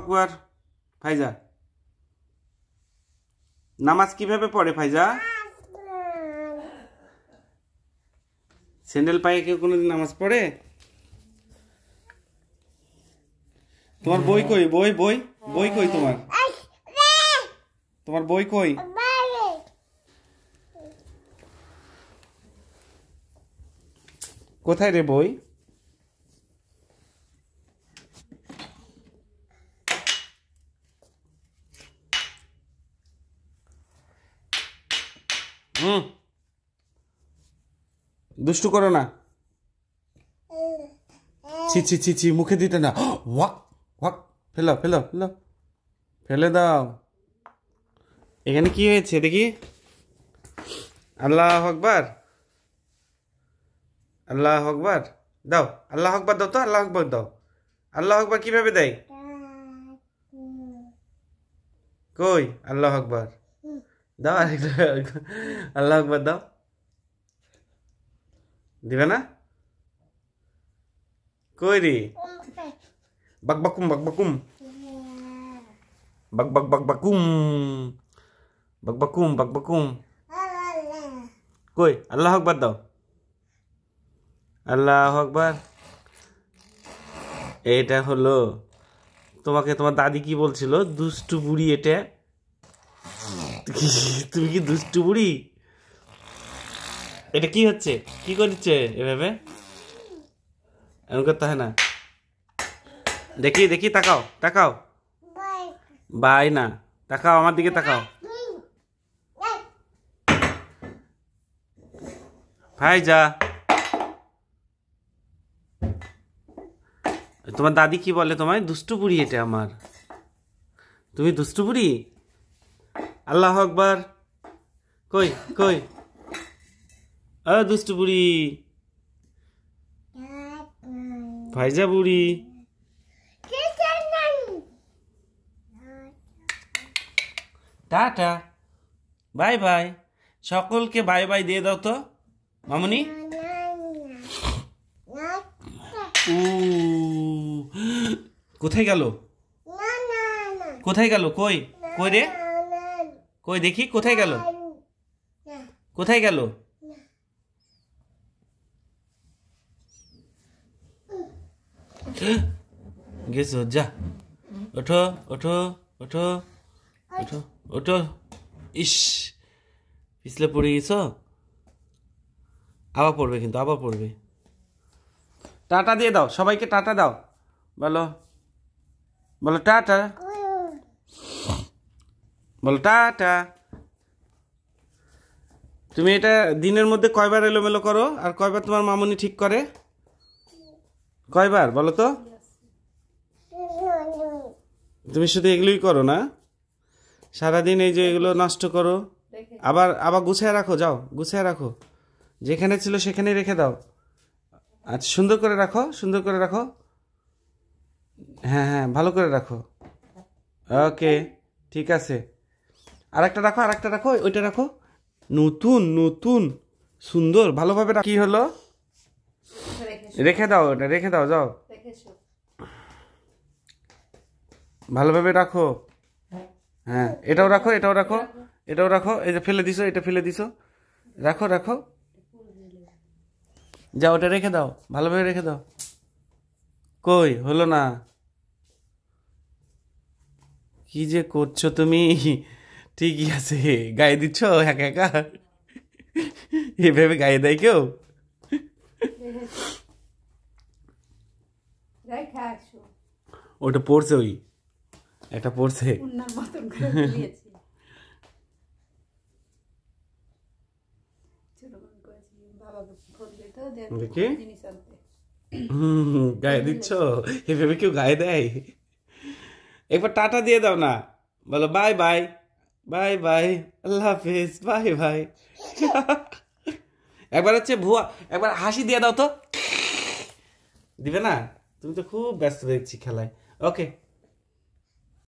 আকবার। ফাইজা নামাজ কিভাবে পড়ে? ফাইজা স্যান্ডেল পায়ে কেউ কোনোদিন নামাজ পড়ে? তোমার বই কই? বই বই বই কই তোমার? তোমার বই কই? কোথায় রে বই? দুষ্টু করো না। ছি ছি ছি ছি, মুখে দিতে না। ওয়াক ওয়াক, ফেলো ফেলো ফেলো, ফেলে দাও। এখানে কি হয়েছে দেখি? আল্লাহ আকবার, আল্লাহ আকবার দাও। আল্লাহ আকবার দাও তো, আল্লাহ আকবার দাও। আল্লাহ আকবার কিভাবে দেয়? কই আল্লাহ আকবার দাও, আরেকটা আল্লাহ আকবার দাও। দিবে না? কই রে? বাক বাকুম বাক বাকুম, বাক বাক বাক বাকুম, বাক বাকুম বাক বাকুম। কই আল্লাহ আকবার দাও। আল্লাহ আকবার। এটা হলো তোমাকে তোমার দাদি কি বলছিল? দুষ্টু বুড়ি। এটা তুমি কি দুষ্টু বুড়ি? এটা কি হচ্ছে? কি করছে এভাবে? এমন করতে হয় না। দেখি দেখি, তাকাও তাকাও। বাই না, তাকাও আমার দিকে, তাকাও। ফাইজা তোমার দাদি কি বলে তোমায়? দুষ্টু বুড়ি এটা আমার। তুমি দুষ্টু বুড়ি। আল্লাহ আকবার। কই কই দুষ্টু বুড়ি, ফাইজা বুড়ি। Tata, bye bye. সকলকে বাই বাই দিয়ে দাও তো মামুনি। কোথায় গেল? কোথায় গেল? কই কই রে? কই দেখি, কোথায় গেল? কোথায় গেল? গেছো, যা। ওঠো ওঠো ওঠো ওঠো ওঠো। ইস, পিছলে পড়ে গেছো। আবার পড়বে কিন্তু, আবার পড়বে। টাটা দিয়ে দাও সবাইকে, টাটা দাও। বলো বলো টাটা, বলো টাটা। তুমি এটা দিনের মধ্যে কয়বার এলোমেলো করো আর কয়বার তোমার মামুনি ঠিক করে? কয়বার বলো তো? তুমি শুধু এগুলোই করো না, সারাদিন এই যে এগুলো নষ্ট করো। আবার আবার গুছিয়ে রাখো, যাও গুছিয়ে রাখো। যেখানে ছিল সেখানেই রেখে দাও। আচ্ছা, সুন্দর করে রাখো, সুন্দর করে রাখো। হ্যাঁ হ্যাঁ, ভালো করে রাখো। ওকে, ঠিক আছে। আরেকটা রাখো, আরেকটা রাখো, ওইটা রাখো। নতুন নতুন সুন্দর ভালোভাবে কি হলো? রেখে দাও, ওটা রেখে দাও, যাও। ভালোভাবে রাখো। হ্যাঁ, এটাও রাখো, এটাও রাখো, এটাও রাখো। এই যে ফেলে দিছো, এটা ফেলে দিছো। রাখো রাখো, যাও, ওটা রেখে দাও, ভালোভাবে রেখে দাও। কই হলো না? কি যে করছো তুমি? ঠিকই আছে, গায়ে দিচ্ছ একা একা। এভাবে গায়ে দেয় কেউ? ওটা পড়ছে, ওই একটা পড়ছে। দেখি, গায়ে দিচ্ছ? এভাবে কেউ গায়ে দেয়? একবার টাটা দিয়ে দাও না, বলো বাই বাই, বাই বাই, আল্লাহ হাফিজ, বাই বাই। একবার হচ্ছে ভুয়া, একবার হাসি দিয়ে দাও তো। দিবে না? তুমি তো খুব ব্যস্ত দেখছি খেলায়। ওকে।